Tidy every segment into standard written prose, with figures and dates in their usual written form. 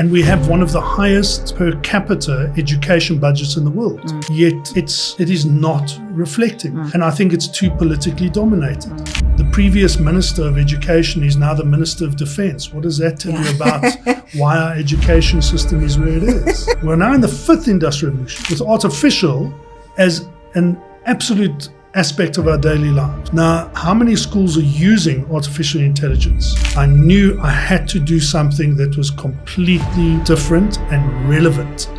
And we have one of the highest per capita education budgets in the world. Yet it is not reflecting. And I think it's too politically dominated. The previous Minister of Education is now the Minister of Defense. What does that tell you about why our education system is where it is? We're now in the fifth industrial revolution with artificial as an absolute aspect of our daily lives. Now, how many schools are using artificial intelligence? I knew I had to do something that was completely different and relevant.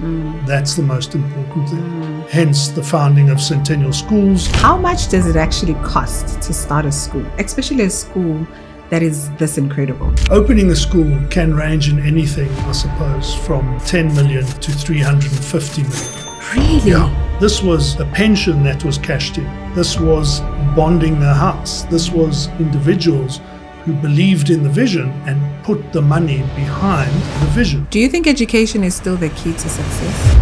That's the most important thing. Hence the founding of Centennial Schools. How much does it actually cost to start a school, especially a school that is this incredible? Opening a school can range in anything, I suppose, from 10 million to 350 million. Really? Yeah. This was a pension that was cashed in. This was bonding a house. This was individuals who believed in the vision and put the money behind the vision. Do you think education is still the key to success?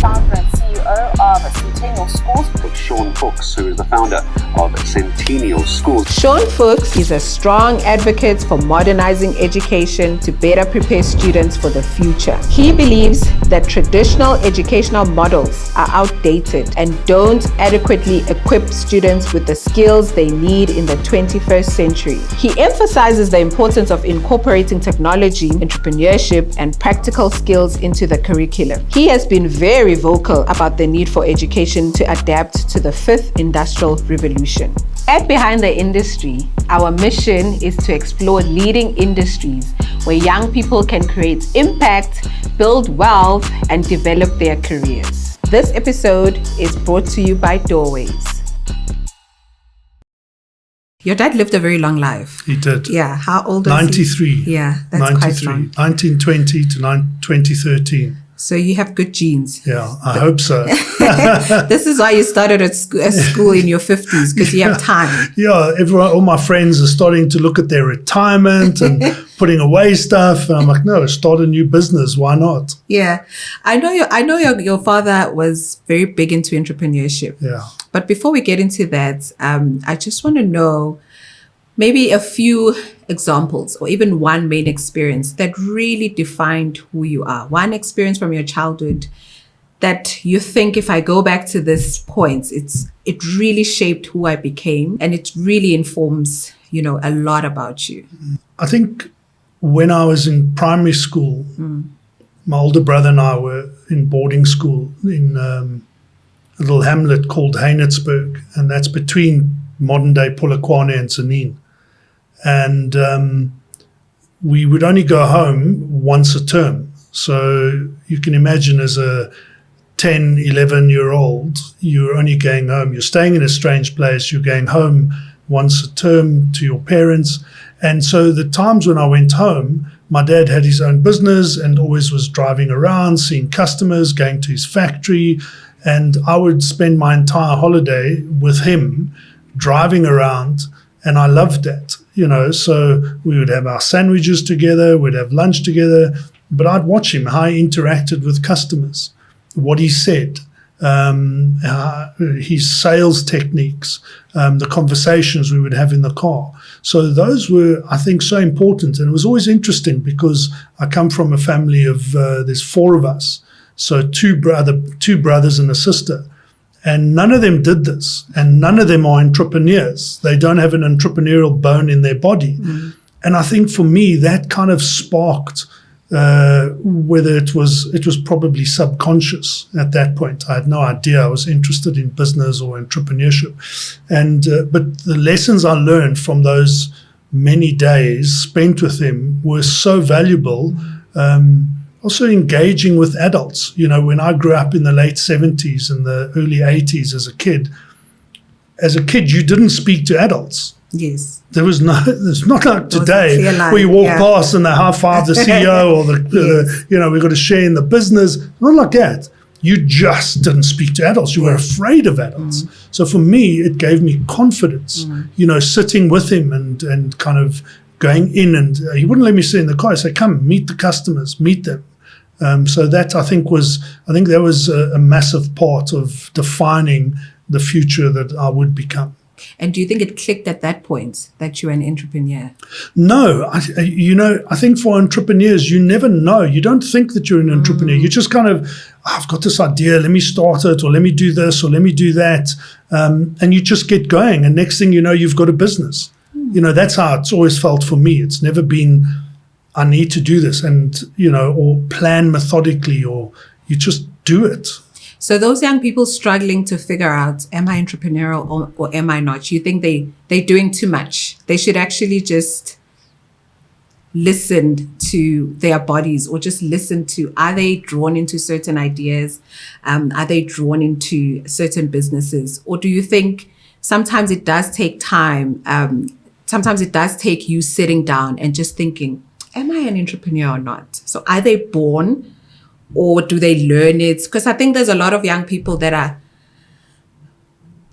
Founder and CEO of Centennial Schools. Shaun Fuchs, who is the founder of Centennial Schools. Shaun Fuchs is a strong advocate for modernizing education to better prepare students for the future. He believes that traditional educational models are outdated and don't adequately equip students with the skills they need in the 21st century. He emphasizes the importance of incorporating technology, entrepreneurship, and practical skills into the curriculum. He has been very vocal about the need for education to adapt to the fifth industrial revolution. At Behind the Industry, our mission is to explore leading industries where young people can create impact, build wealth, and develop their careers. This episode is brought to you by Doorways. Your dad lived a very long life. He did. Yeah. How old was 93. he? Yeah, that's 93. quite long. 1920 to 2013. So you have good genes. Yeah, I hope so. This is why you started at school in your 50s, because you have time. Yeah, all my friends are starting to look at their retirement and putting away stuff. And I'm like, no, start a new business. Why not? Yeah. I know your father was very big into entrepreneurship. Yeah. But before we get into that, I just want to know maybe a few examples or even one main experience that really defined who you are. One experience from your childhood that you think, if I go back to this point, it really shaped who I became, and it really informs, a lot about you. I think when I was in primary school, my older brother and I were in boarding school in a little hamlet called Heinertsburg, and that's between modern-day Polokwane and Tzaneen. And we would only go home once a term. So you can imagine, as a 10, 11-year-old, you're only going home. You're staying in a strange place. You're going home once a term to your parents. And so the times when I went home, my dad had his own business and always was driving around, seeing customers, going to his factory. And I would spend my entire holiday with him, driving around. And I loved that, so we would have our sandwiches together, we'd have lunch together, but I'd watch him, how he interacted with customers, what he said, his sales techniques, the conversations we would have in the car. So those were, I think, so important. And it was always interesting because I come from a family of, there's four of us. So two brothers and a sister. And none of them did this, and none of them are entrepreneurs. They don't have an entrepreneurial bone in their body. And I think for me, that kind of sparked, whether it was probably subconscious at that point. I had no idea I was interested in business or entrepreneurship. And but the lessons I learned from those many days spent with him were so valuable. Also engaging with adults. When I grew up in the late 70s and the early 80s as a kid, you didn't speak to adults. Yes. It's not like today where you walk past and they high five the CEO or we've got to share in the business. Not like that. You just didn't speak to adults. You were afraid of adults. So for me, it gave me confidence, sitting with him and kind of going in, and he wouldn't let me sit in the car. He'd say, come, meet the customers, meet them. So that I think that was a massive part of defining the future that I would become. And do you think it clicked at that point that you're an entrepreneur? No, I think for entrepreneurs, you never know. You don't think that you're an entrepreneur. You just kind of, I've got this idea, let me start it, or let me do this, or let me do that. And you just get going. And next thing you know, you've got a business. That's how it's always felt for me. It's never been, I need to do this and, or plan methodically, or you just do it. So those young people struggling to figure out, am I entrepreneurial or am I not? You think they're doing too much? They should actually just listen to their bodies, or just listen to, are they drawn into certain ideas? Are they drawn into certain businesses? Or do you think sometimes it does take time? Sometimes it does take you sitting down and just thinking, am I an entrepreneur or not? So are they born, or do they learn it? Because I think there's a lot of young people that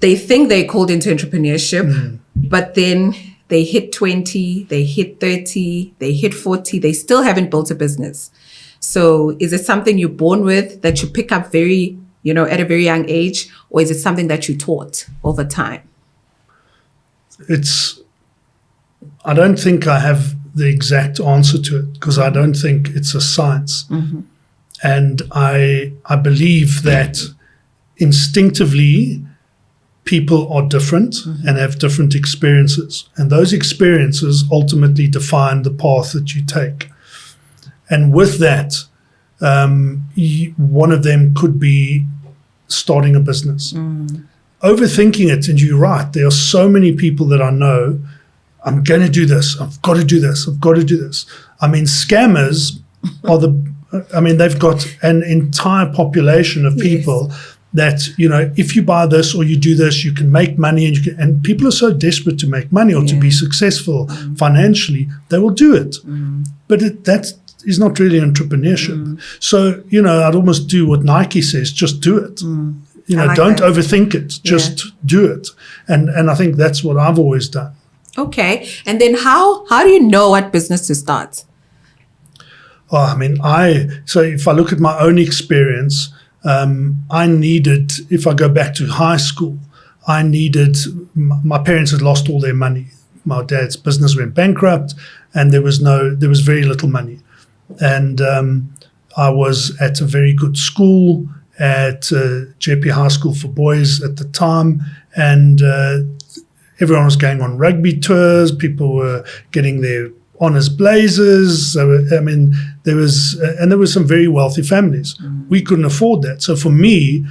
they think they're called into entrepreneurship, but then they hit 20, they hit 30, they hit 40, they still haven't built a business. So is it something you're born with that you pick up at a very young age, or is it something that you taught over time? I don't think I have the exact answer to it, because I don't think it's a science. And I believe that instinctively people are different and have different experiences. And those experiences ultimately define the path that you take. And with that, one of them could be starting a business. Overthinking it, and you're right, there are so many people that I know, I'm going to do this, I've got to do this, I've got to do this. I mean, scammers are they've got an entire population of people that, if you buy this or you do this, you can make money, and people are so desperate to make money or to be successful financially, they will do it. But that is not really entrepreneurship. So, I'd almost do what Nike says, just do it. Don't overthink it, just do it. And I think that's what I've always done. Okay. And then how do you know what business to start? So if I look at my own experience, I needed, if I go back to high school, my parents had lost all their money. My dad's business went bankrupt, and there was very little money. And I was at a very good school, at JP High School for Boys at the time, and everyone was going on rugby tours. People were getting their honors blazers. So, there were some very wealthy families. We couldn't afford that. So for me,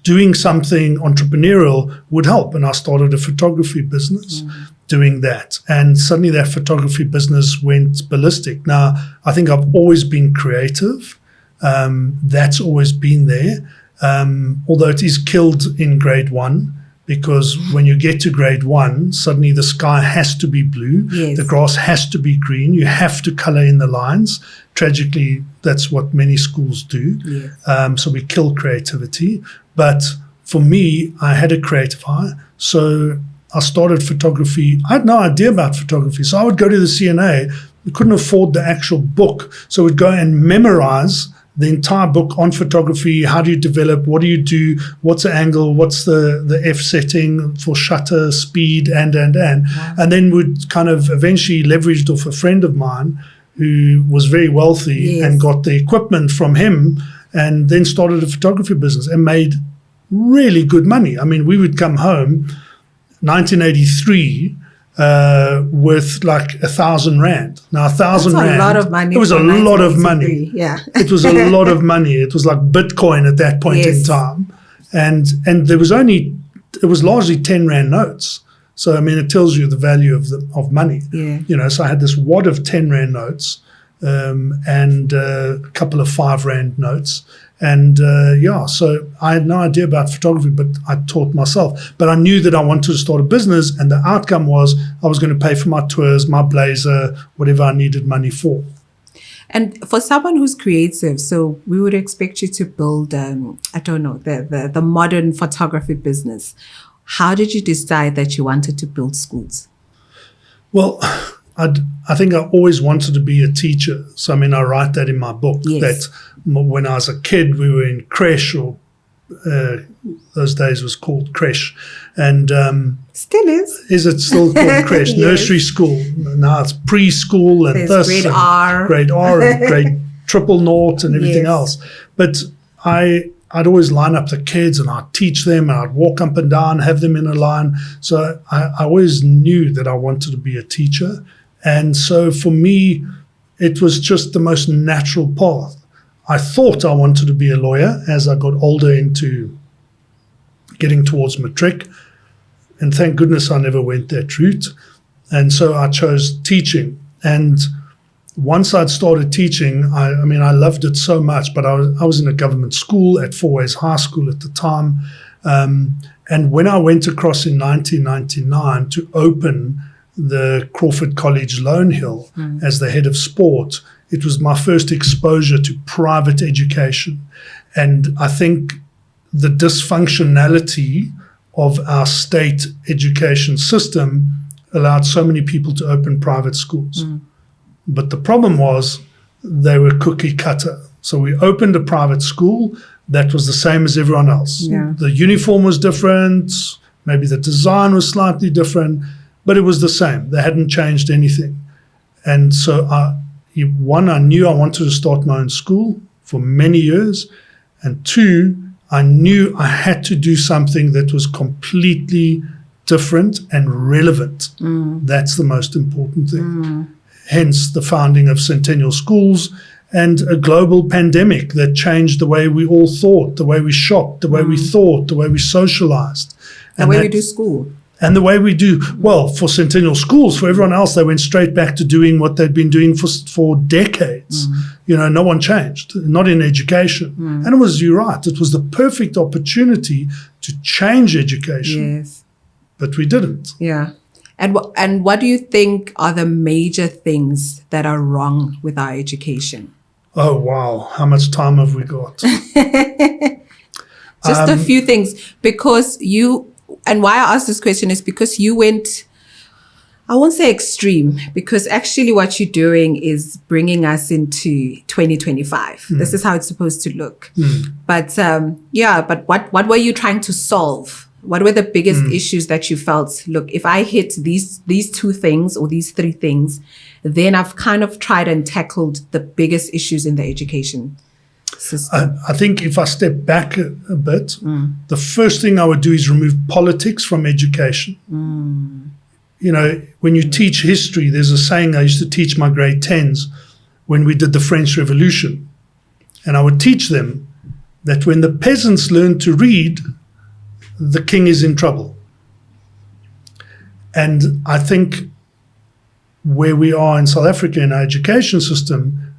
doing something entrepreneurial would help. And I started a photography business doing that. And suddenly that photography business went ballistic. Now, I think I've always been creative. That's always been there. Although it is killed in grade 1. Because when you get to grade 1, suddenly the sky has to be blue, the grass has to be green, you have to color in the lines. Tragically, that's what many schools do. So we kill creativity. But for me, I had a creative eye. So I started photography. I had no idea about photography. So I would go to the CNA. We couldn't afford the actual book. So we'd go and memorize the entire book on photography. How do you develop? What do you do? What's the angle? What's the F setting for shutter speed and. And then we'd kind of eventually leveraged off a friend of mine who was very wealthy and got the equipment from him, and then started a photography business and made really good money. We would come home 1983 with like 1,000 rand. Now 1,000 rand. A lot of money. It was a lot of money. Yeah. It was a lot of money. It was like Bitcoin at that point in time. And it was largely 10 rand notes. So it tells you the value of money. So I had this wad of 10 rand notes, and a couple of 5 rand notes. And so I had no idea about photography, but I taught myself. But I knew that I wanted to start a business, and the outcome was I was going to pay for my tours, my blazer, whatever I needed money for. And for someone who's creative, so we would expect you to build, the modern photography business. How did you decide that you wanted to build schools? Well, I think I always wanted to be a teacher. So, I write that in my book, that when I was a kid, we were in creche or those days was called creche. And Still is. is it still called creche? Yes. Nursery school. Now it's preschool and There's this grade and R. grade R and grade triple naught and everything Yes. else. But I'd always line up the kids and I'd teach them and I'd walk up and down, have them in a line. So I always knew that I wanted to be a teacher. And so for me, it was just the most natural path. I thought I wanted to be a lawyer as I got older into getting towards matric. And thank goodness I never went that route. And so I chose teaching. And once I'd started teaching, I mean, I loved it so much, but I was in a government school at Four Ways High School at the time. And when I went across in 1999 to open the Crawford College Lone Hill as the head of sport, it was my first exposure to private education. And I think the dysfunctionality of our state education system allowed so many people to open private schools. But the problem was they were cookie cutter. So we opened a private school that was the same as everyone else. Yeah. The uniform was different, maybe the design was slightly different, but it was the same. They hadn't changed anything. And so I knew I wanted to start my own school for many years. And two, I knew I had to do something that was completely different and relevant. That's the most important thing. Hence the founding of Centennial Schools and a global pandemic that changed the way we all thought, the way we shopped, the way we thought, the way we socialized. The way we do school. And the way we do, well, for Centennial Schools, for everyone else, they went straight back to doing what they'd been doing for decades. You know, no one changed, not in education. And it was, you're right, it was the perfect opportunity to change education. Yes. But we didn't. Yeah. And what do you think are the major things that are wrong with our education? Oh, wow. How much time have we got? Just a few things, because and why I asked this question is because you went, I won't say extreme, because actually what you're doing is bringing us into 2025. This is how it's supposed to look. But but what were you trying to solve? What were the biggest issues that you felt, look, if I hit these two things or these three things, then I've kind of tried and tackled the biggest issues in the education system? I think if I step back a bit, the first thing I would do is remove politics from education. You know, when you teach history, there's a saying I used to teach my grade 10s when we did the French Revolution. And I would teach them that when the peasants learn to read, the king is in trouble. And I think where we are in South Africa in our education system,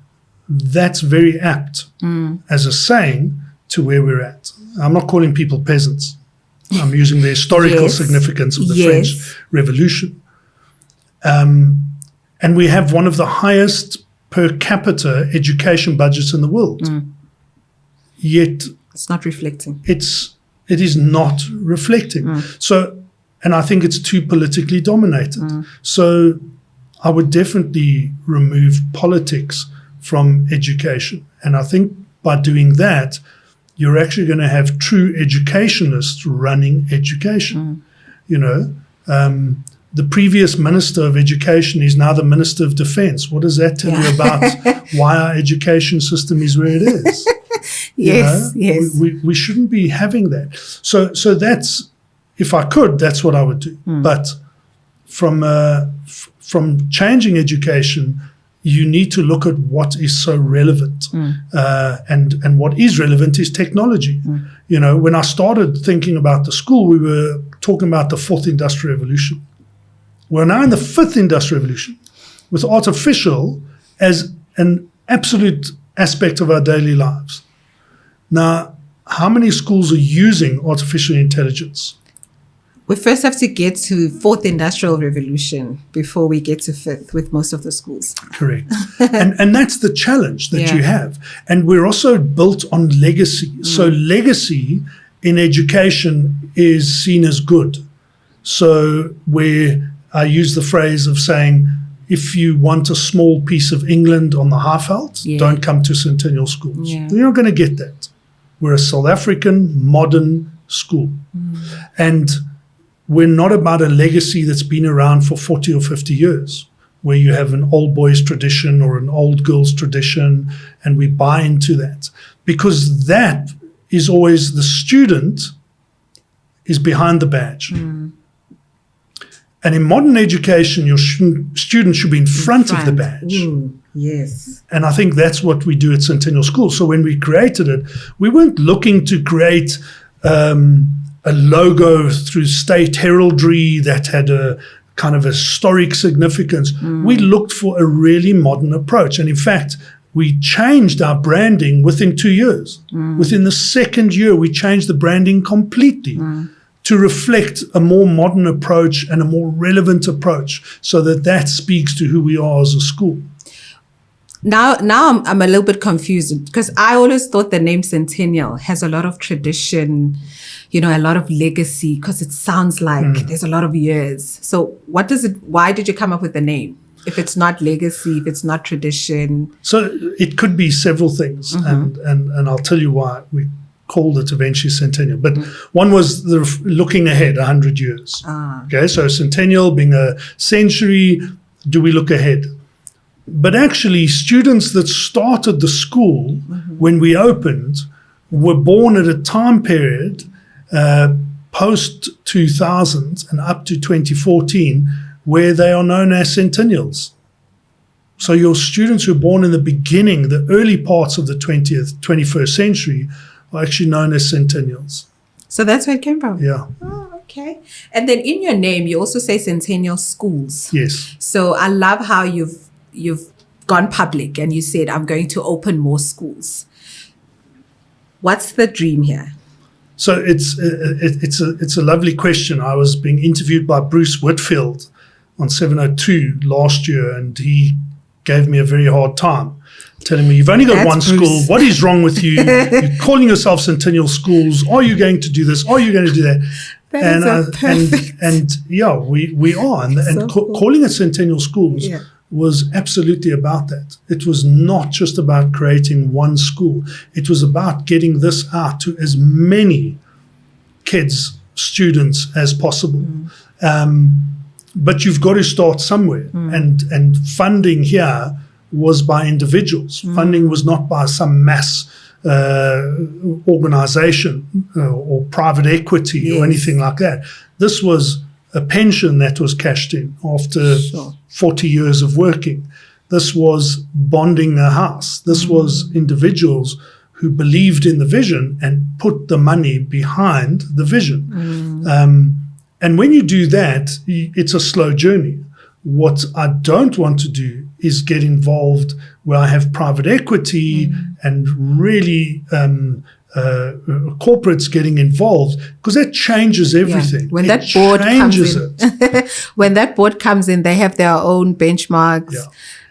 that's very apt as a saying to where we're at. I'm not calling people peasants. I'm using the historical significance of the French Revolution. And we have one of the highest per capita education budgets in the world. Yet It's not reflecting. it is not reflecting. So, and I think it's too politically dominated. So I would definitely remove politics from education. And I think by doing that, you're actually going to have true educationists running education. You know, the previous Minister of Education is now the Minister of Defense. What does that tell you about why our education system is where it is? Yes. We shouldn't be having that. So that's, if I could, that's what I would do. But from changing education, you need to look at what is so relevant. And what is relevant is technology. You know, when I started thinking about the school, we were talking about the fourth industrial revolution. We're now in the fifth industrial revolution with artificial as an absolute aspect of our daily lives. Now, how many schools are using artificial intelligence? We first have to get to fourth industrial revolution before we get to fifth with most of the schools. Correct. and that's the challenge that you have. And we're also built on legacy. So legacy in education is seen as good. So where I use the phrase of saying, if you want a small piece of England on the Highveld, don't come to Centennial Schools. You're not going to get that. We're a South African modern school. And we're not about a legacy that's been around for 40 or 50 years, where you have an old boys tradition or an old girls tradition, and we buy into that. Because that is always the student is behind the badge. And in modern education, your student should be in front of the badge. Yes. And I think that's what we do at Centennial Schools. So when we created it, we weren't looking to create a logo through state heraldry that had a kind of historic significance. We looked for a really modern approach. And in fact, we changed our branding within 2 years. Within the second year, we changed the branding completely to reflect a more modern approach and a more relevant approach, so that speaks to who we are as a school. Now I'm a little bit confused, because I always thought the name Centennial has a lot of tradition, a lot of legacy, because it sounds like there's a lot of years. So why did you come up with the name? If it's not legacy, if it's not tradition? So it could be several things, and I'll tell you why we called it eventually Centennial. But one was looking ahead 100 years. Okay, so Centennial being a century, do we look ahead? But actually, students that started the school when we opened were born at a time period post 2000 and up to 2014 where they are known as centennials. So your students who are born in the beginning, the early parts of the 21st century, are actually known as centennials. So that's where it came from? Yeah. Oh, okay. And then in your name, you also say Centennial Schools. Yes. So I love how you've gone public and you said, I'm going to open more schools. What's the dream here? So it's a lovely question. I was being interviewed by Bruce Whitfield on 702 last year, and he gave me a very hard time, telling me, you've only got one school. What is wrong with you? You're calling yourself Centennial Schools. Are you going to do this? Are you going to do that? We are. And calling it Centennial Schools was absolutely about that. It was not just about creating one school. It was about getting this out to as many kids, students as possible. But you've got to start somewhere. And funding here was by individuals. Funding was not by some mass organization or private equity or anything like that. This was a pension that was cashed in after 40 years of working. This was bonding a house. This was individuals who believed in the vision and put the money behind the vision. And when you do that, it's a slow journey. What I don't want to do is get involved where I have private equity and really corporates getting involved, because that changes everything. When that board comes in, when that board comes in, they have their own benchmarks.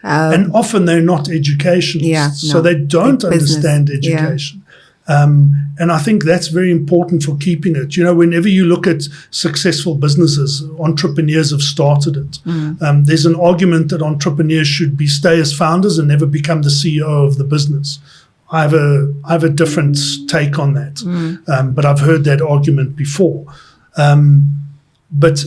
And often they're not educationalists, so they don't understand education. And I think that's very important for keeping it. Whenever you look at successful businesses, entrepreneurs have started it. There's an argument that entrepreneurs should stay as founders and never become the CEO of the business. I have a different take on that, but I've heard that argument before. But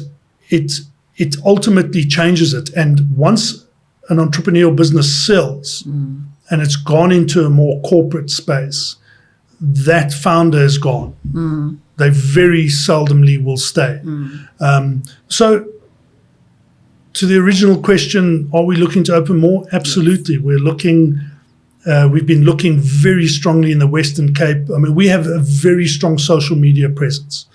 it ultimately changes it. And once an entrepreneurial business sells and it's gone into a more corporate space, that founder is gone. They very seldomly will stay. So to the original question, are we looking to open more? Absolutely. We're looking, we've been looking very strongly in the Western Cape. I mean, we have a very strong social media presence.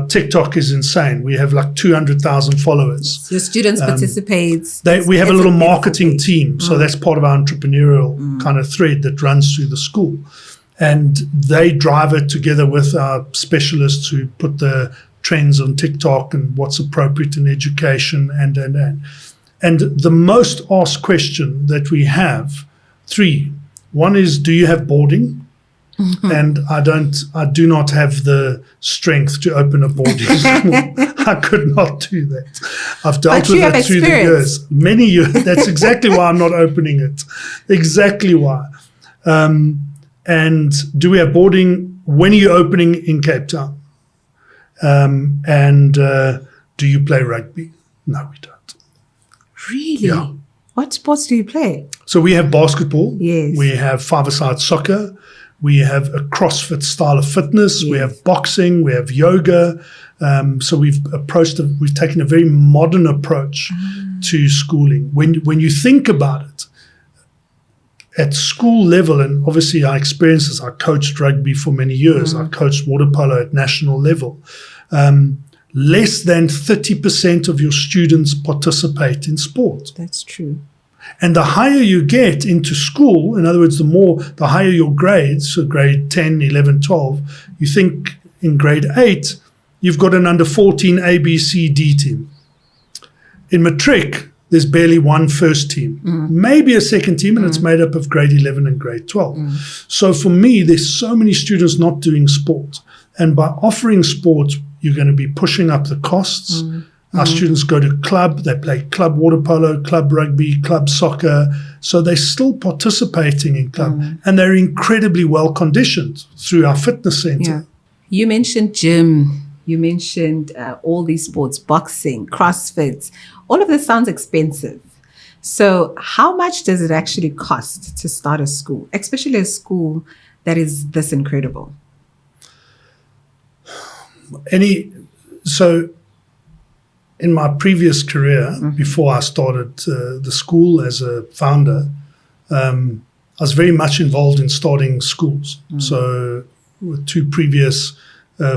TikTok is insane. We have like 200,000 followers. Your students participate. We have a little marketing team. So that's part of our entrepreneurial kind of thread that runs through the school. And they drive it together with our specialists who put the trends on TikTok and what's appropriate in education and. And the most asked question that we have, 3. One is, do you have boarding? And I do not have the strength to open a boarding school. I could not do that. I've dealt with it through the years. Many years. That's exactly why I'm not opening it. Exactly why. And do we have boarding? When are you opening in Cape Town? And do you play rugby? No, we don't. Really? Yeah. What sports do you play? So we have basketball. Yes. We have five-a-side soccer. We have a CrossFit style of fitness. Yes. We have boxing. We have yoga. So we've taken a very modern approach to schooling. When you think about it, at school level, and obviously our experiences, I coached rugby for many years. I coached water polo at national level. Less than 30% of your students participate in sport. That's true. And the higher you get into school, in other words, the higher your grades, so grade 10, 11, 12, you think in grade 8, you've got an under 14 A, B, C, D team. In matric, there's barely one first team, maybe a second team, and it's made up of grade 11 and grade 12. So for me, there's so many students not doing sport. And by offering sport, you're going to be pushing up the costs. Our students go to club, they play club water polo, club rugby, club soccer. So they're still participating in club, and they're incredibly well conditioned through our fitness center. Yeah. You mentioned gym. You mentioned all these sports, boxing, CrossFit. All of this sounds expensive. So how much does it actually cost to start a school, especially a school that is this incredible? So in my previous career, before I started the school as a founder, I was very much involved in starting schools. So with two previous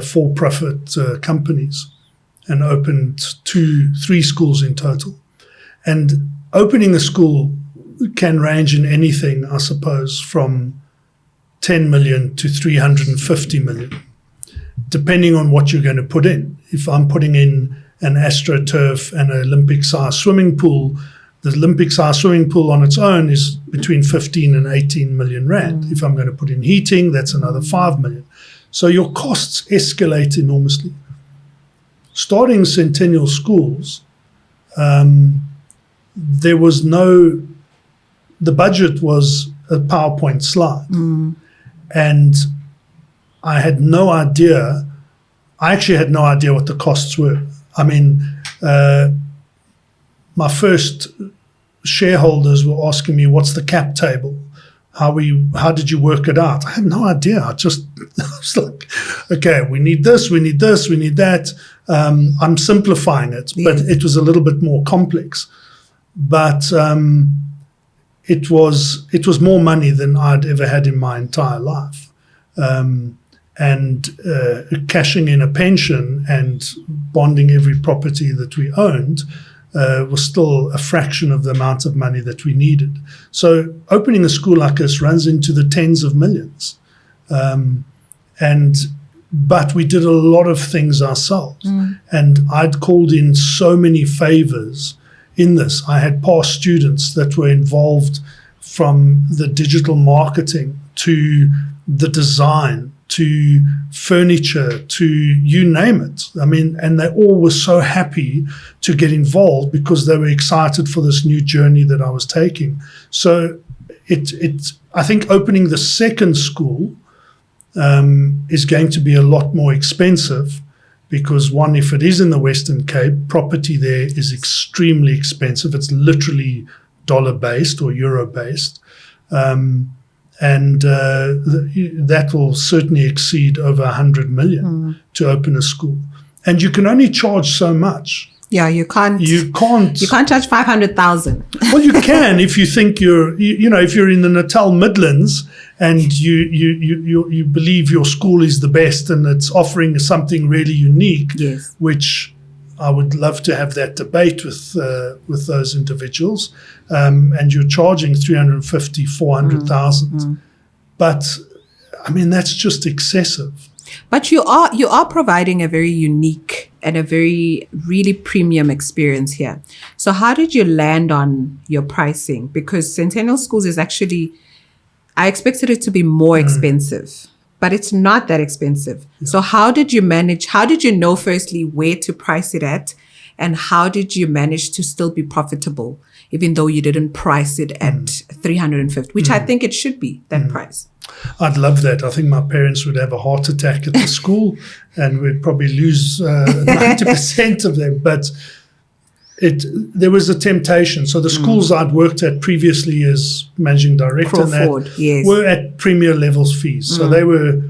for-profit companies, and opened 3 schools in total. And opening a school can range in anything, I suppose, from 10 million to 350 million, depending on what you're going to put in. If I'm putting in an AstroTurf and an Olympic-sized swimming pool, the Olympic-sized swimming pool on its own is between 15 and 18 million rand. If I'm going to put in heating, that's another 5 million. So your costs escalate enormously. Starting Centennial Schools, the budget was a PowerPoint slide. And I had no idea, I actually had no idea what the costs were. I mean, my first shareholders were asking me, what's the cap table? How did you work it out? I had no idea. I was like, okay, we need this, we need this, we need that. I'm simplifying it, but it was a little bit more complex. But it was more money than I'd ever had in my entire life. And cashing in a pension and bonding every property that we owned was still a fraction of the amount of money that we needed. So opening a school like this runs into the tens of millions. But we did a lot of things ourselves. And I'd called in so many favors in this. I had past students that were involved from the digital marketing to the design, to furniture, to you name it. I mean, and they all were so happy to get involved because they were excited for this new journey that I was taking. So I think opening the second school is going to be a lot more expensive because one, if it is in the Western Cape, property there is extremely expensive. It's literally dollar-based or euro-based. And that will certainly exceed over 100 million to open a school. And you can only charge so much. Yeah, you can't charge 500,000. Well, you can if you think if you're in the Natal Midlands and you believe your school is the best and it's offering something really unique. Yes. Which I would love to have that debate with those individuals. And you're charging 350, 400,000. But I mean, that's just excessive. But you are providing a very unique and a very really premium experience here. So how did you land on your pricing? Because Centennial Schools is actually, I expected it to be more expensive, but it's not that expensive. Yeah. So how did you know firstly where to price it at? And how did you manage to still be profitable even though you didn't price it at 350, which I think it should be, that price. I'd love that. I think my parents would have a heart attack at the school and we'd probably lose 90% of them. But there was a temptation. So the schools I'd worked at previously as managing director were at premier levels fees. So they were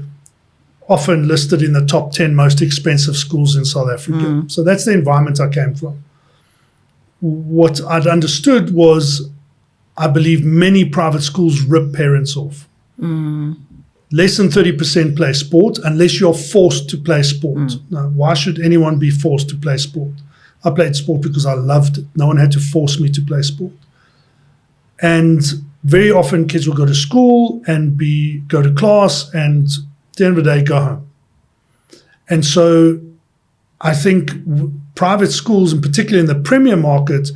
often listed in the top 10 most expensive schools in South Africa. So that's the environment I came from. What I'd understood was, I believe many private schools rip parents off. Less than 30% play sport unless you're forced to play sport. Now, why should anyone be forced to play sport? I played sport because I loved it. No one had to force me to play sport. And very often kids will go to school and go to class and at the end of the day go home. And so I think private schools, and particularly in the premier market,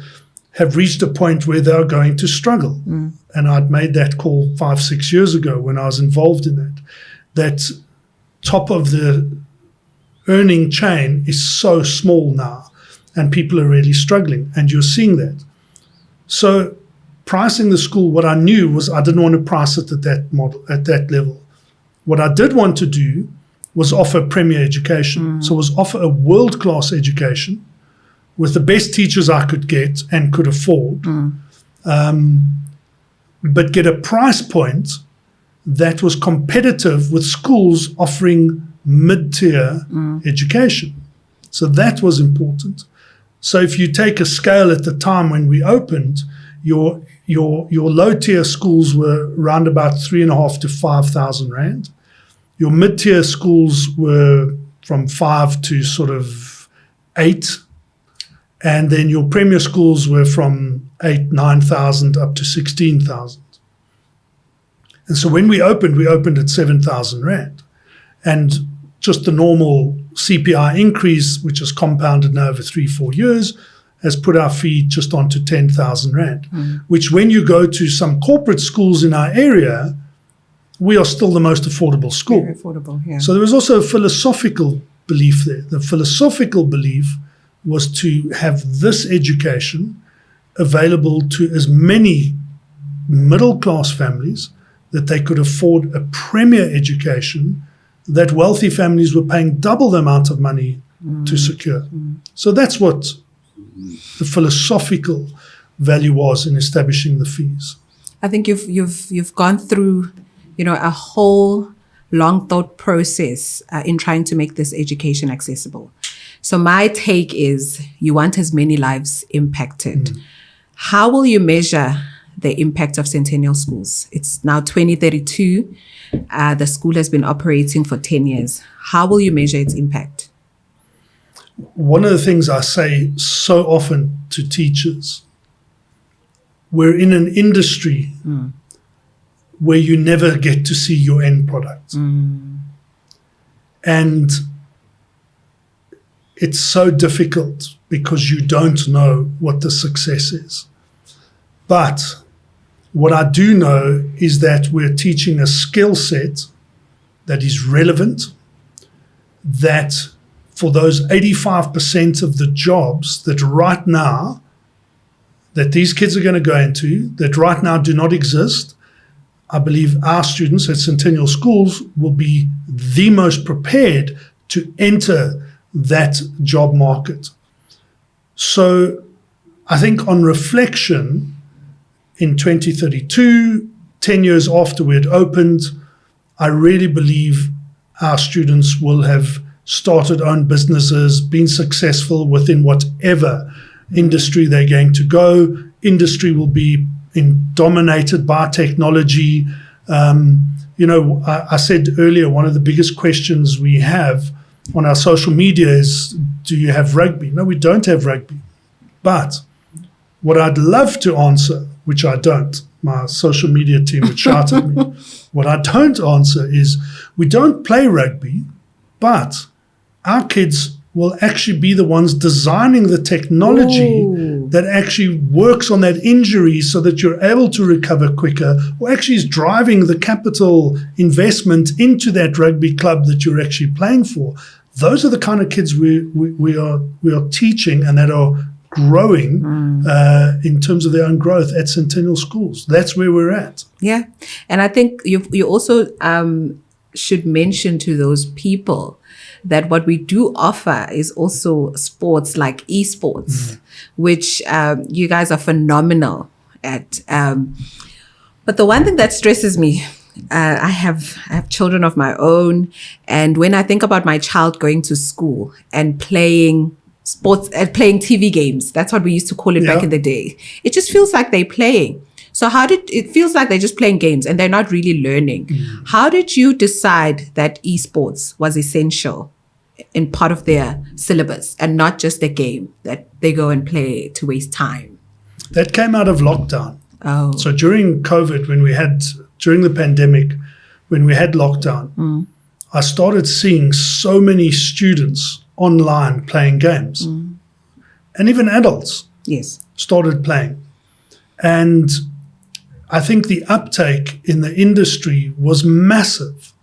have reached a point where they're going to struggle. And I'd made that call 5-6 years ago when I was involved in that top of the earning chain is so small now and people are really struggling, and you're seeing that. So pricing the school, what I knew was I didn't want to price it at that level. What I did want to do was offer premier education. So it was offer a world-class education with the best teachers I could get and could afford, but get a price point that was competitive with schools offering mid-tier education. So that was important. So if you take a scale at the time when we opened, your low-tier schools were around about 3,500 to 5,000 rand. Your mid-tier schools were from 5 to sort of 8. And then your premier schools were from 8,000-9,000 up to 16,000. And so when we opened at 7,000 rand. And just the normal CPI increase, which is compounded now over 3-4 years, has put our fee just onto 10,000 rand, which when you go to some corporate schools in our area, we are still the most affordable school. Very affordable, yeah. So there was also a philosophical belief there. The philosophical belief was to have this education available to as many middle-class families that they could afford a premier education that wealthy families were paying double the amount of money to secure. So that's what the philosophical value was in establishing the fees. I think you've gone through, a whole long thought process in trying to make this education accessible. So my take is you want as many lives impacted. How will you measure the impact of Centennial Schools? It's now 2032. The school has been operating for 10 years. How will you measure its impact? One of the things I say so often to teachers, we're in an industry where you never get to see your end product. And it's so difficult because you don't know what the success is. But what I do know is that we're teaching a skill set that is relevant, that for those 85% of the jobs that right now, that these kids are going to go into, that right now do not exist, I believe our students at Centennial Schools will be the most prepared to enter that job market. So I think on reflection, in 2032, 10 years after we had opened, I really believe our students will have started own businesses, been successful within whatever industry they're going to go. Industry will be dominated by technology. I said earlier, one of the biggest questions we have on our social media is, do you have rugby? No, we don't have rugby. But what I'd love to answer, which I don't, my social media team would shout at me. What I don't answer is, we don't play rugby, but our kids will actually be the ones designing the technology that actually works on that injury so that you're able to recover quicker, or actually is driving the capital investment into that rugby club that you're actually playing for. Those are the kind of kids we are teaching and that are growing in terms of their own growth at Centennial Schools. That's where we're at. Yeah. And I think you also should mention to those people that what we do offer is also sports like esports, which you guys are phenomenal at. But the one thing that stresses me, I have children of my own, and when I think about my child going to school and playing sports, playing TV games, that's what we used to call it back in the day. It just feels like they're playing. So it feels like they're just playing games and they're not really learning. How did you decide that esports was essential in part of their syllabus and not just a game that they go and play to waste time? That came out of lockdown. Oh. So during COVID, during the pandemic, when we had lockdown, I started seeing so many students online playing games. And even adults started playing. And I think the uptake in the industry was massive.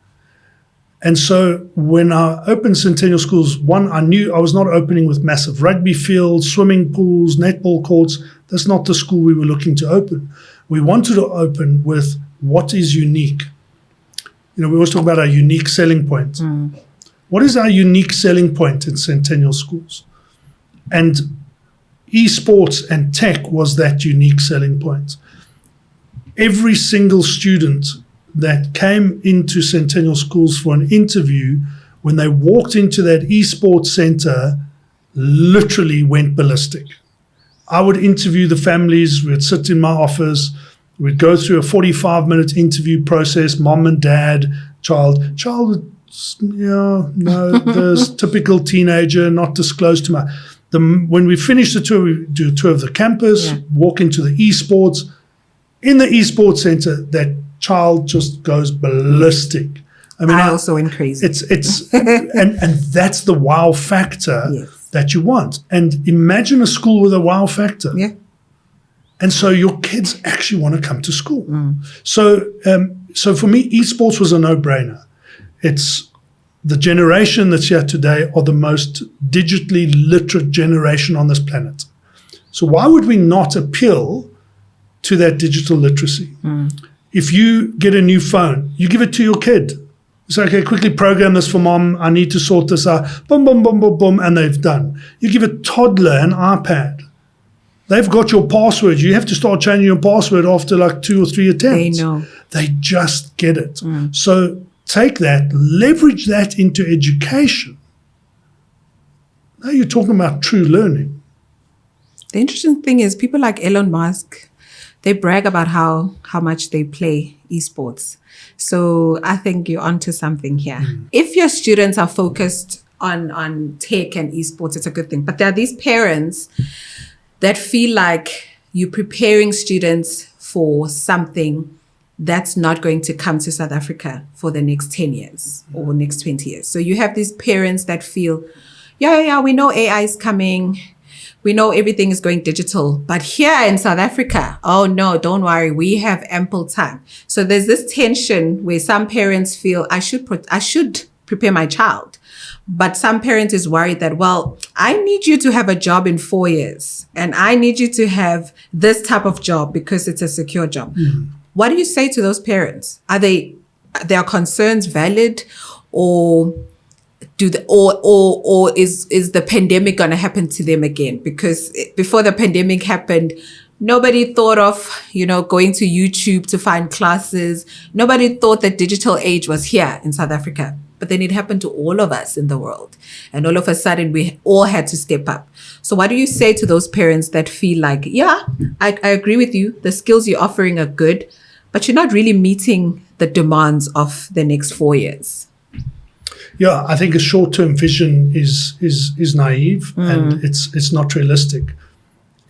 And so when I opened Centennial Schools, I knew I was not opening with massive rugby fields, swimming pools, netball courts. That's not the school we were looking to open. We wanted to open with what is unique. We always talk about our unique selling point. What is our unique selling point in Centennial Schools? And esports and tech was that unique selling point. Every single student that came into Centennial Schools for an interview, when they walked into that esports center, literally went ballistic. I would interview the families. We'd sit in my office. We'd go through a 45-minute interview process, mom and dad, child, there's typical teenager, not disclosed to my. When we finish the tour, we do a tour of the campus, walk into the esports. In the esports center, that child just goes ballistic. I also went crazy. It's and that's the wow factor that you want. And imagine a school with a wow factor. Yeah. And so your kids actually want to come to school. So for me, esports was a no-brainer. It's the generation that's here today are the most digitally literate generation on this planet. So why would we not appeal to that digital literacy? If you get a new phone, you give it to your kid. You say, okay, quickly program this for mom. I need to sort this out. Boom, boom, boom, boom, boom, and they've done. You give a toddler an iPad. They've got your password. You have to start changing your password after like 2 or 3 attempts. They know. They just get it. So take that, leverage that into education. Now you're talking about true learning. The interesting thing is people like Elon Musk, they brag about how much they play esports. So I think you're onto something here. If your students are focused on tech and esports, it's a good thing. But there are these parents that feel like you're preparing students for something that's not going to come to South Africa for the next 10 years or next 20 years. So you have these parents that feel, we know AI is coming. We know everything is going digital. But here in South Africa, oh no, don't worry. We have ample time. So there's this tension where some parents feel I should prepare my child. But some parents is worried that, well, I need you to have a job in 4 years and I need you to have this type of job because it's a secure job. What do you say to those parents? Are their concerns valid, or is the pandemic going to happen to them again? Because before the pandemic happened, nobody thought of, going to YouTube to find classes. Nobody thought that digital age was here in South Africa. But then it happened to all of us in the world. And all of a sudden, we all had to step up. So what do you say to those parents that feel like, I agree with you. The skills you're offering are good, but you're not really meeting the demands of the next 4 years? Yeah, I think a short-term vision is naive and it's not realistic.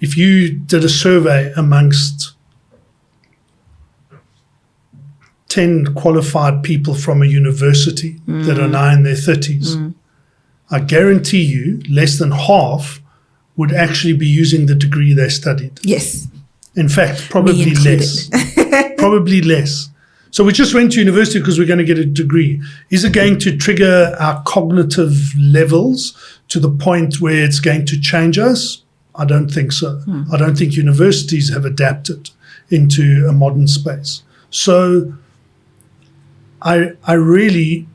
If you did a survey amongst 10 qualified people from a university that are now in their 30s, I guarantee you less than half would actually be using the degree they studied. Yes. In fact, probably less. Probably less. So we just went to university because we're going to get a degree. Is it going to trigger our cognitive levels to the point where it's going to change us? I don't think so. I don't think universities have adapted into a modern space. So I really,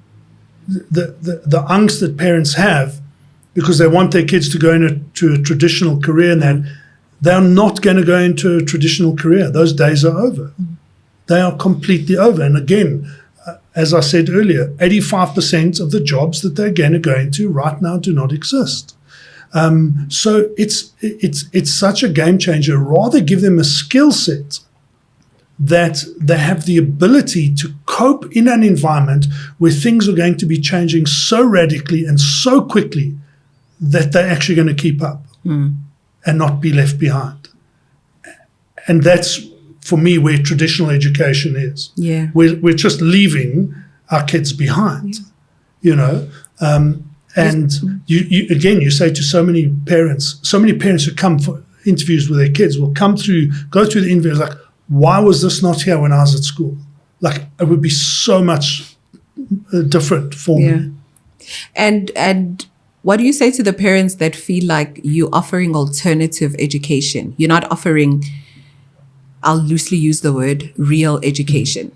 the angst that parents have because they want their kids to go into a traditional career, and then they're not going to go into a traditional career. Those days are over. They are completely over. And again, as I said earlier, 85% of the jobs that they're going to go into right now do not exist. So it's such a game changer. Rather give them a skill set that they have the ability to cope in an environment where things are going to be changing so radically and so quickly that they're actually going to keep up and not be left behind. And that's, for me, where traditional education is. Yeah. We're just leaving our kids behind, you know. And you say to so many parents who come for interviews with their kids will go through the interviews like, why was this not here when I was at school? Like, it would be so much different for me. And what do you say to the parents that feel like you're offering alternative education? You're not offering, I'll loosely use the word, real education.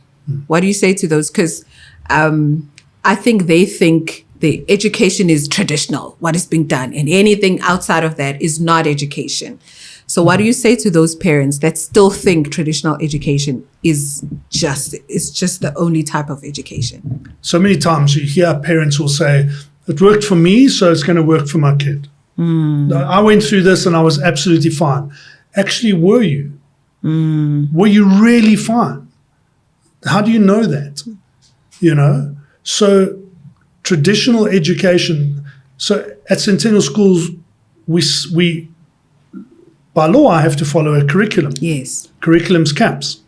What do you say to those? Because I think they think the education is traditional, what is being done, and anything outside of that is not education. So what do you say to those parents that still think traditional education is just the only type of education? So many times you hear parents will say, it worked for me, so it's going to work for my kid. I went through this and I was absolutely fine. Actually, were you? Were you really fine? How do you know that? You know? So traditional education, so at Centennial Schools, we by law, I have to follow a curriculum. Yes. Curriculum's caps.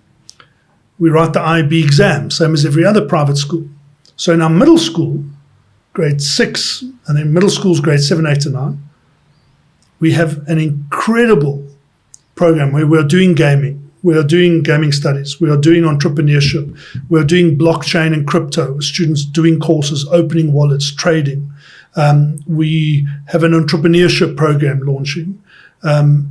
We write the IB exam, same as every other private school. So in our middle school, grade 6, and then middle school's grade 7, 8, and 9, we have an incredible program where we're doing gaming. We are doing gaming studies. We are doing entrepreneurship. We are doing blockchain and crypto with students doing courses, opening wallets, trading. We have an entrepreneurship program launching.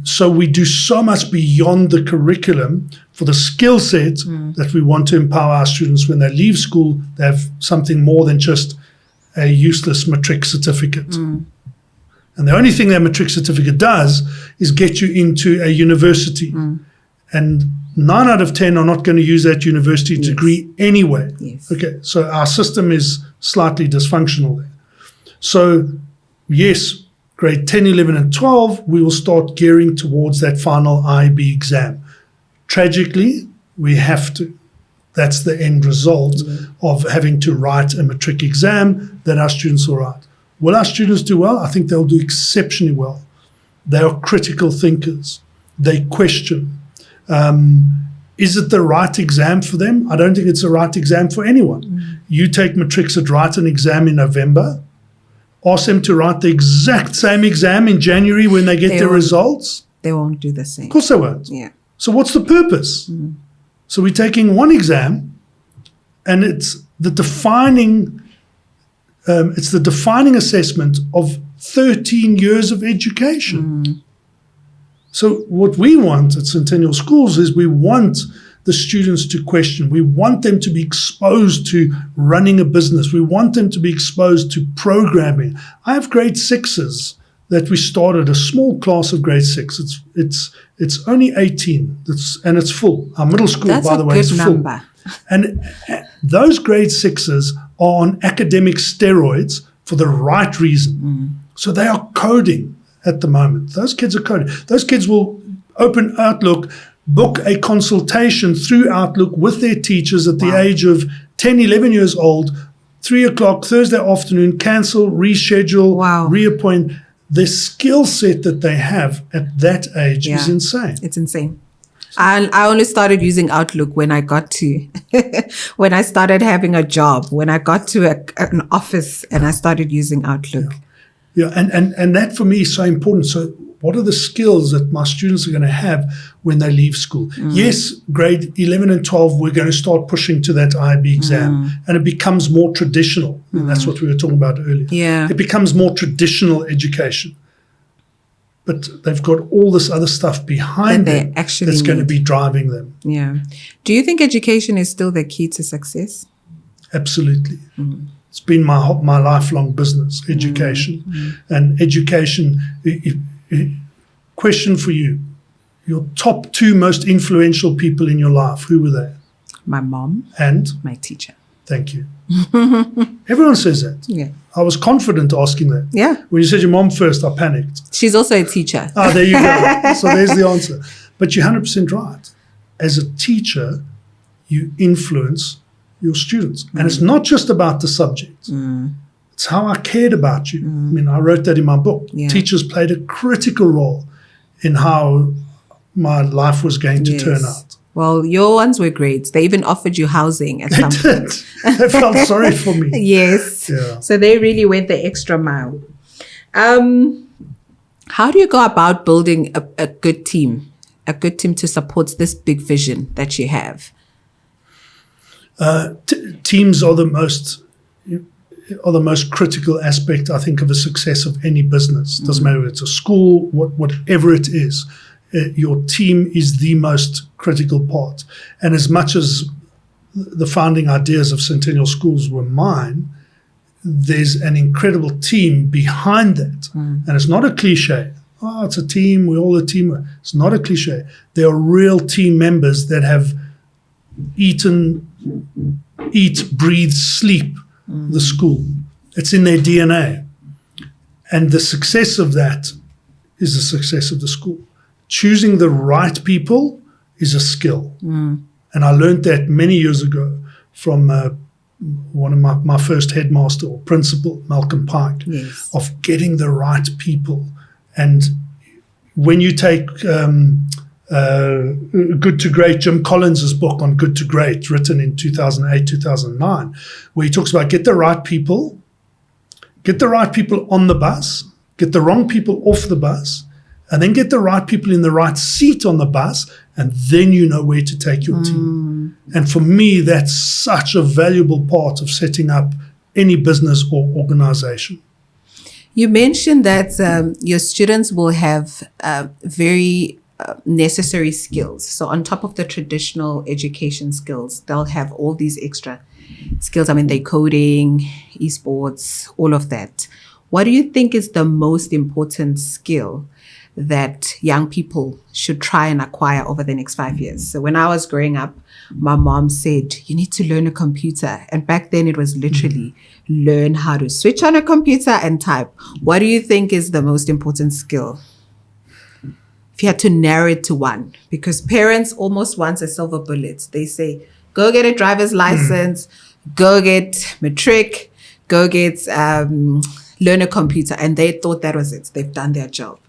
So we do so much beyond the curriculum for the skill set that we want to empower our students when they leave school. They have something more than just a useless matric certificate. And the only thing that matric certificate does is get you into a university. And 9 out of 10 are not going to use that university degree anyway. Yes. Okay, so our system is slightly dysfunctional there. So yes, grade 10, 11, and 12, we will start gearing towards that final IB exam. Tragically, we have to. That's the end result of having to write a matric exam that our students will write. Will our students do well? I think they'll do exceptionally well. They are critical thinkers. They question. Is it the right exam for them? I don't think it's the right exam for anyone. You take matrics that write an exam in November, ask them to write the exact same exam in January when they get their results. They won't do the same. Of course they won't. Yeah. So what's the purpose? So we're taking one exam, and it's the defining assessment of 13 years of education. So what we want at Centennial Schools is we want the students to question. We want them to be exposed to running a business. We want them to be exposed to programming. I have grade 6s that we started, a small class of grade 6. It's only 18, and it's full. Our middle school, by the way, is full. That's a good number. And those grade 6s are on academic steroids for the right reason. So they are coding at the moment. Those kids are coding. Those kids will open Outlook, book a consultation through Outlook with their teachers at the age of 10, 11 years old, 3 o'clock Thursday afternoon, cancel, reschedule, reappoint. The skill set that they have at that age is insane. It's insane. I only started using Outlook when I got to, when I started having a job, when I got to an office and I started using Outlook. Yeah, and that for me is so important. So what are the skills that my students are going to have when they leave school? Yes, grade 11 and 12, we're going to start pushing to that IB exam, and it becomes more traditional. And that's what we were talking about earlier. Yeah. It becomes more traditional education. but they've got all this other stuff behind That they them actually that's going to need. be driving them. Yeah. Do you think education is still the key to success? Absolutely. It's been my lifelong business, education. And education, question for you, your top 2 most influential people in your life, who were they? My mom, And? my teacher. Thank you. Everyone says that. Yeah. I was confident asking that. Yeah. When you said your mom first, I panicked. She's also a teacher. There you go. So there's the answer. But you're 100% right. As a teacher, you influence your students. And it's not just about the subject. It's how I cared about you. I mean, I wrote that in my book. Yeah. Teachers played a critical role in how my life was going to turn out. Well, your ones were great. They even offered you housing at some point. They felt sorry for me. Yes. Yeah. So they really went the extra mile. How do you go about building a good team to support this big vision that you have? Teams are the most critical aspect, I think, of the success of any business. Doesn't matter if it's a school, whatever it is. Your team is the most critical part. And as much as the founding ideas of Centennial Schools were mine, there's an incredible team behind that. And it's not a cliche. Oh, it's a team, we're all a team. It's not a cliche. There are real team members that have eat, breathe, sleep the school. It's in their DNA. And the success of that is the success of the school. Choosing the right people is a skill. And I learned that many years ago from one of my first headmaster or principal, Malcolm Pike, of getting the right people. And when you take Good to Great, Jim Collins' book on Good to Great, written in 2008, 2009, where he talks about get the right people on the bus, get the wrong people off the bus, and then get the right people in the right seat on the bus, and then you know where to take your team. And for me, that's such a valuable part of setting up any business or organization. You mentioned that your students will have very necessary skills. So on top of the traditional education skills, they'll have all these extra skills. I mean, they're coding, esports, all of that. What do you think is the most important skill that young people should try and acquire over the next 5 years? So when I was growing up, my mom said, you need to learn a computer. And back then it was literally learn how to switch on a computer and type. What do you think is the most important skill? If you had to narrow it to one, because parents almost want a silver bullet. They say, go get a driver's license, go get matric, go get, learn a computer. And they thought that was it. They've done their job.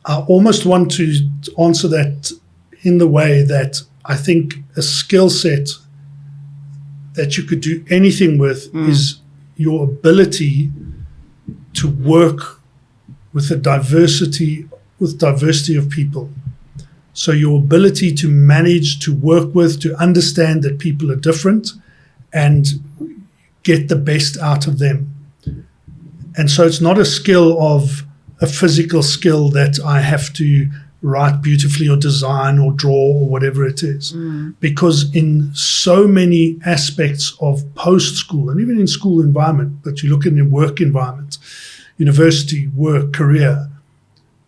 I almost want to answer that in the way that I think a skill set that you could do anything with is your ability to work with diversity of people. So your ability to manage, to work with, to understand that people are different and get the best out of them. And so it's not a skill of a physical skill that I have to write beautifully or design or draw or whatever it is. Because in so many aspects of post-school and even in school environment, but you look in the work environment, university, work, career,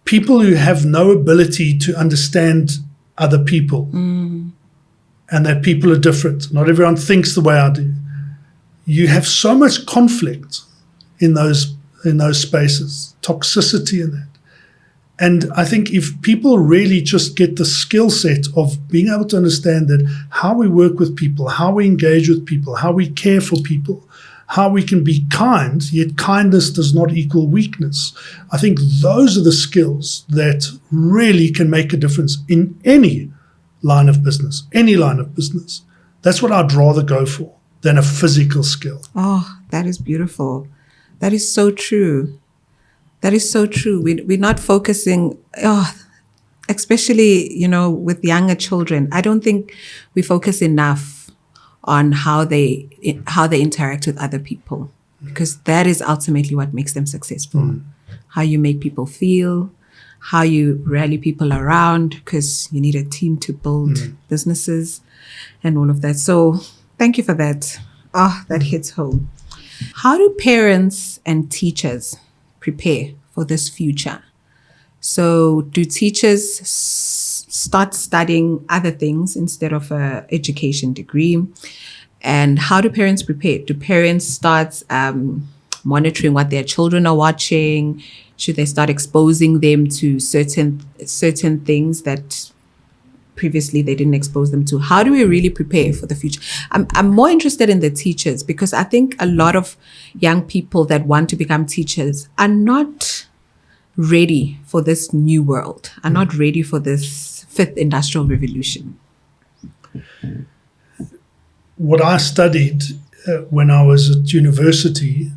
people who have no ability to understand other people and that people are different. Not everyone thinks the way I do. You have so much conflict in those spaces, toxicity in that. And I think if people really just get the skill set of being able to understand that how we work with people, how we engage with people, how we care for people, how we can be kind, yet kindness does not equal weakness. I think those are the skills that really can make a difference in any line of business, That's what I'd rather go for than a physical skill. Oh, that is beautiful. That is so true. That is so true. We're not focusing, especially, with younger children. I don't think we focus enough on how they interact with other people. because that is ultimately what makes them successful. How you make people feel, how you rally people around, because you need a team to build businesses and all of that. So thank you for that. That hits home. How do parents and teachers prepare for this future? So do teachers start studying other things instead of an education degree? And how do parents prepare? Do parents start monitoring what their children are watching? Should they start exposing them to certain things that previously they didn't expose them to? How do we really prepare for the future? I'm more interested in the teachers, because I think a lot of young people that want to become teachers are not ready for this new world, are not ready for this fifth industrial revolution. What I studied when I was at university,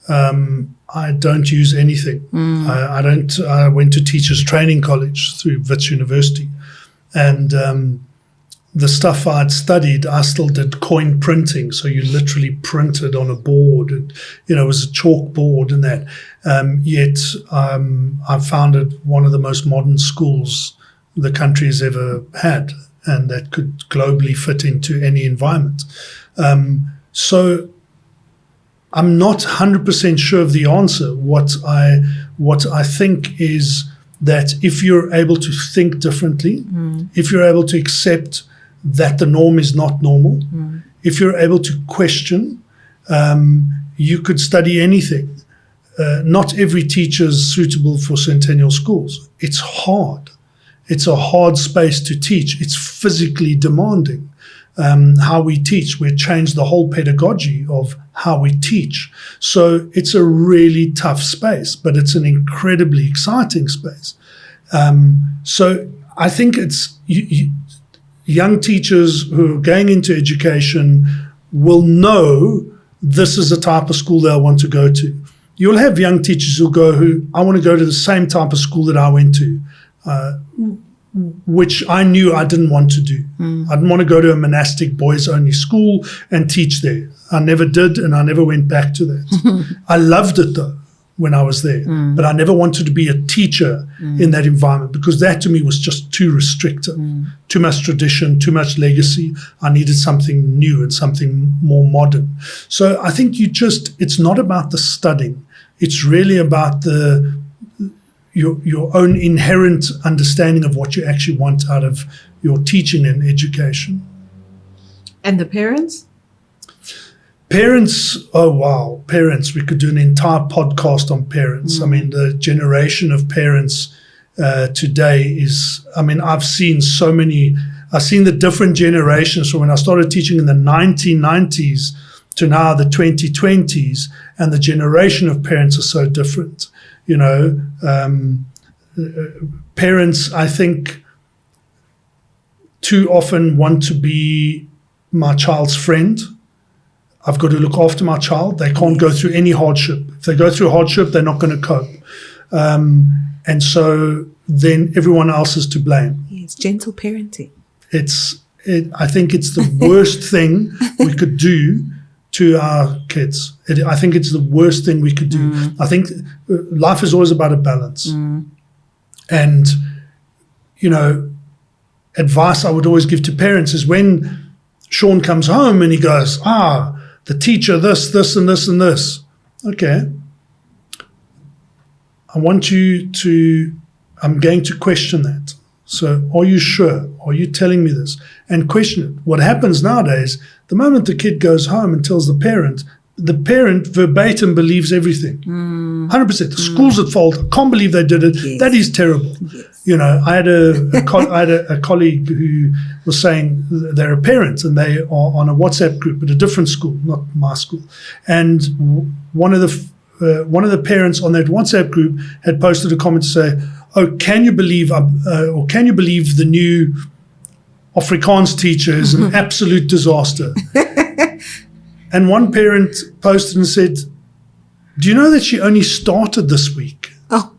I don't use anything. I went to Teachers Training College through Wits University, and the stuff I'd studied, I still did coin printing. So you literally printed on a board, and it was a chalkboard and that. Yet I founded one of the most modern schools the country has ever had, and that could globally fit into any environment. So I'm not 100% sure of the answer. What I think is that if you're able to think differently, if you're able to accept that the norm is not normal, if you're able to question, you could study anything. Not every teacher is suitable for Centennial Schools. It's hard. It's a hard space to teach. It's physically demanding. How we teach, we changed the whole pedagogy of how we teach. So it's a really tough space, but it's an incredibly exciting space. So I think it's young teachers who are going into education will know this is the type of school they'll want to go to. You'll have young teachers who I want to go to the same type of school that I went to, which I knew I didn't want to do. I didn't want to go to a monastic boys-only school and teach there. I never did, and I never went back to that. I loved it, though, when I was there. But I never wanted to be a teacher in that environment, because that to me was just too restrictive. Too much tradition, too much legacy. I needed something new and something more modern. So I think it's not about the studying. It's really about your own inherent understanding of what you actually want out of your teaching and education. And the parents? Parents, oh wow, parents. We could do an entire podcast on parents. I mean, the generation of parents today is, I've seen the different generations from when I started teaching in the 1990s to now the 2020s, and the generation of parents are so different. Parents, I think, too often want to be my child's friend. I've got to look after my child. They can't go through any hardship. If they go through hardship, they're not going to cope. And so then everyone else is to blame. It's gentle parenting. I think it's the worst thing we could do to our kids. I think it's the worst thing we could do. I think life is always about a balance. And, advice I would always give to parents is when Shaun comes home and he goes, the teacher, this, and this, and this. Okay. I'm going to question that. So are you sure? Are you telling me this? And question it. What happens nowadays, the moment the kid goes home and tells the parent verbatim believes everything. 100%. The school's at fault. I can't believe they did it. Yes. That is terrible. Yes. I had a colleague who was saying they're a parent and they are on a WhatsApp group at a different school, not my school. And one of the parents on that WhatsApp group had posted a comment to say, can you believe the new Afrikaans teacher is an absolute disaster? And one parent posted and said, do you know that she only started this week? Oh.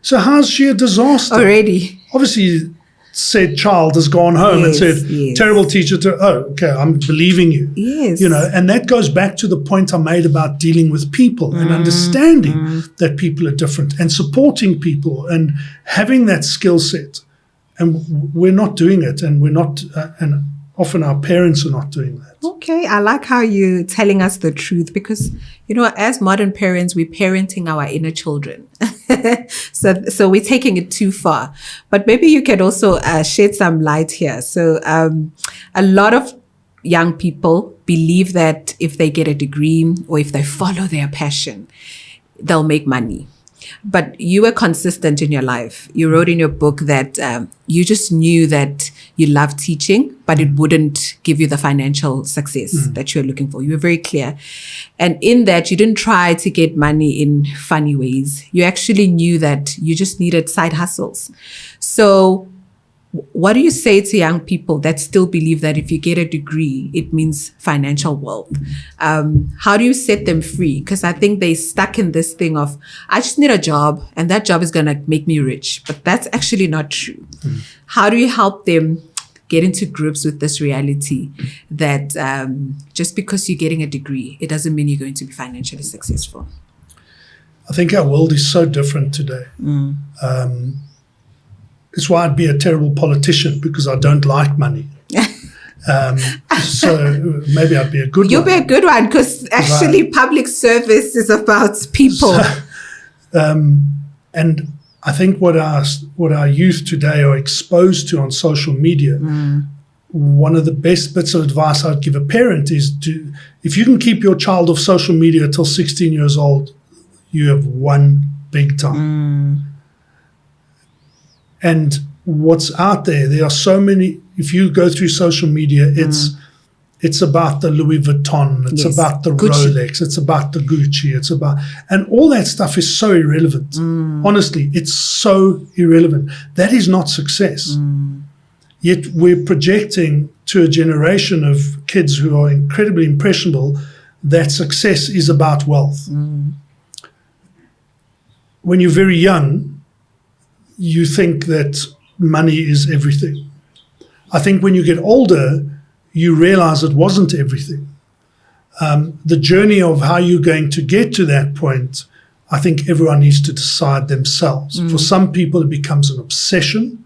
So how's she a disaster? Already. Obviously, said child has gone home and said, terrible teacher, okay, I'm believing you. Yes. And that goes back to the point I made about dealing with people and understanding that people are different and supporting people and having that skill set. And we're not doing it, and we're not, and often our parents are not doing that. Okay, I like how you're telling us the truth because, as modern parents, we're parenting our inner children. So we're taking it too far. But maybe you can also shed some light here. So a lot of young people believe that if they get a degree or if they follow their passion, they'll make money. But you were consistent in your life. You wrote in your book that you just knew that you loved teaching, but it wouldn't give you the financial success that you're looking for. You were very clear. And in that, you didn't try to get money in funny ways. You actually knew that you just needed side hustles. So what do you say to young people that still believe that if you get a degree, it means financial wealth? How do you set them free? Because I think they're stuck in this thing of, I just need a job and that job is going to make me rich. But that's actually not true. How do you help them get into grips with this reality that just because you're getting a degree, it doesn't mean you're going to be financially successful? I think our world is so different today. It's why I'd be a terrible politician, because I don't like money. So maybe I'd be a good one. You'll be a good one, because actually public service is about people. And I think what our youth today are exposed to on social media, one of the best bits of advice I'd give a parent is if you can keep your child off social media till 16 years old, you have won big time. And what's out there are so many. If you go through social media, it's about the Louis Vuitton, it's about the Gucci. Rolex, it's about the Gucci, and all that stuff is so irrelevant. Honestly, it's so irrelevant. That is not success. Yet we're projecting to a generation of kids who are incredibly impressionable that success is about wealth. When you're very young, you think that money is everything. I think when you get older, you realize it wasn't everything. The journey of how you're going to get to that point, I think everyone needs to decide themselves. For some people, it becomes an obsession.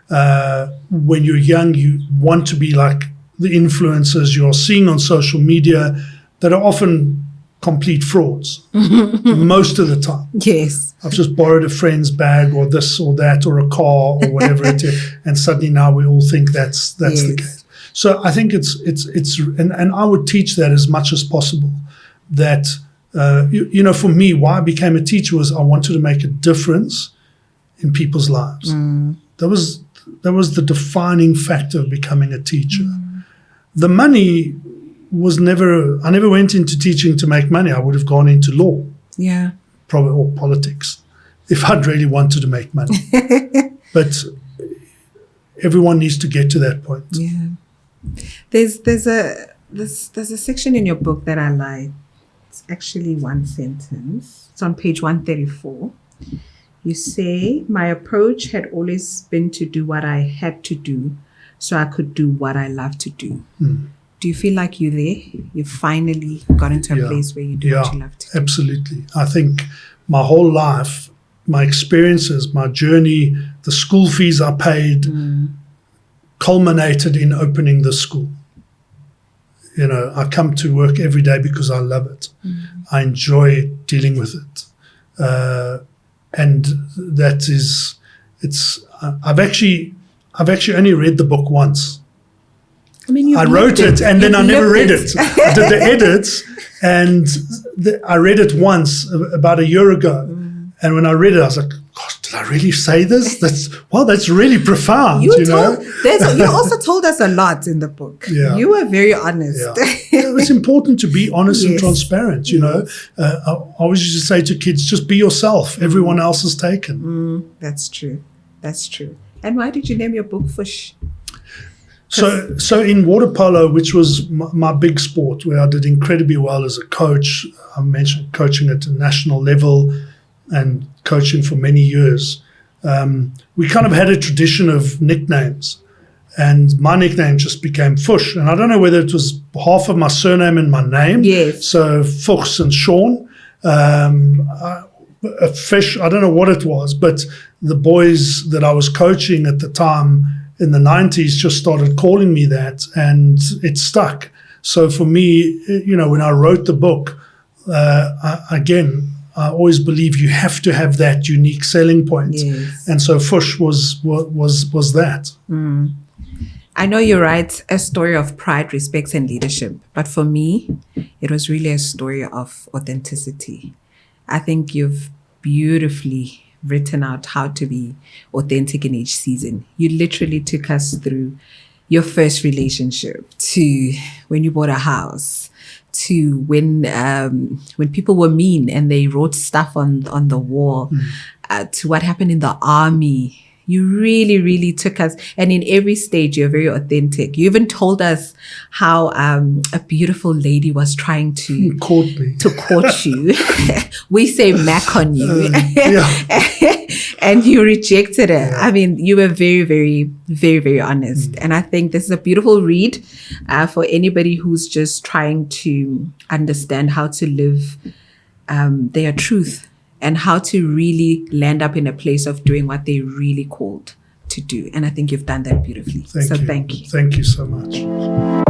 When you're young, you want to be like the influencers you're seeing on social media that are often complete frauds most of the time. Yes. I've just borrowed a friend's bag or this or that or a car or whatever it is, and suddenly now we all think that's the case. So I think it's and I would teach that as much as possible. That for me, why I became a teacher was I wanted to make a difference in people's lives. That was the defining factor of becoming a teacher. The money was never. I never went into teaching to make money. I would have gone into law. Yeah. Probably, or politics, if I'd really wanted to make money. But everyone needs to get to that point. Yeah. There's a section in your book that I like. It's actually one sentence. It's on page 134. You say, my approach had always been to do what I had to do so I could do what I love to do. Do you feel like you're there? You've finally got into a place where you do what you love to do? Absolutely. I think my whole life, my experiences, my journey, the school fees I paid culminated in opening the school. I come to work every day because I love it. I enjoy dealing with it. And that is, I've actually only read the book once. I wrote it and then I never read it. I did the edits and I read it once about a year ago. And when I read it, I was like, gosh, did I really say this? That's really profound. You also told us a lot in the book. Yeah. You were very honest. It's important to be honest and transparent. I always used to say to kids, just be yourself. Everyone else is taken. That's true. And why did you name your book Fuchs? So in water polo, which was my big sport, where I did incredibly well as a coach, I mentioned coaching at a national level and coaching for many years. we kind of had a tradition of nicknames. And my nickname just became Fuchs. And I don't know whether it was half of my surname and my name. Yes. So Fuchs and Shaun. A fish, I don't know what it was, but the boys that I was coaching at the time in the 90s just started calling me that, and it stuck. So for me, when I wrote the book, I always believe you have to have that unique selling point. Yes. And so Fuchs was that. I know you write a story of pride, respect, and leadership, but for me, it was really a story of authenticity. I think you've beautifully written out how to be authentic in each season. You literally took us through your first relationship, to when you bought a house, to when people were mean and they wrote stuff on the wall, to what happened in the army. You really, really took us, and in every stage, you're very authentic. You even told us how a beautiful lady was trying to court you. We say Mac on you. Yeah. And you rejected it. I mean, you were very, very, very, very honest. And I think this is a beautiful read for anybody who's just trying to understand how to live their truth and how to really land up in a place of doing what they really called to do. And I think you've done that beautifully. Thank you. Thank you so much.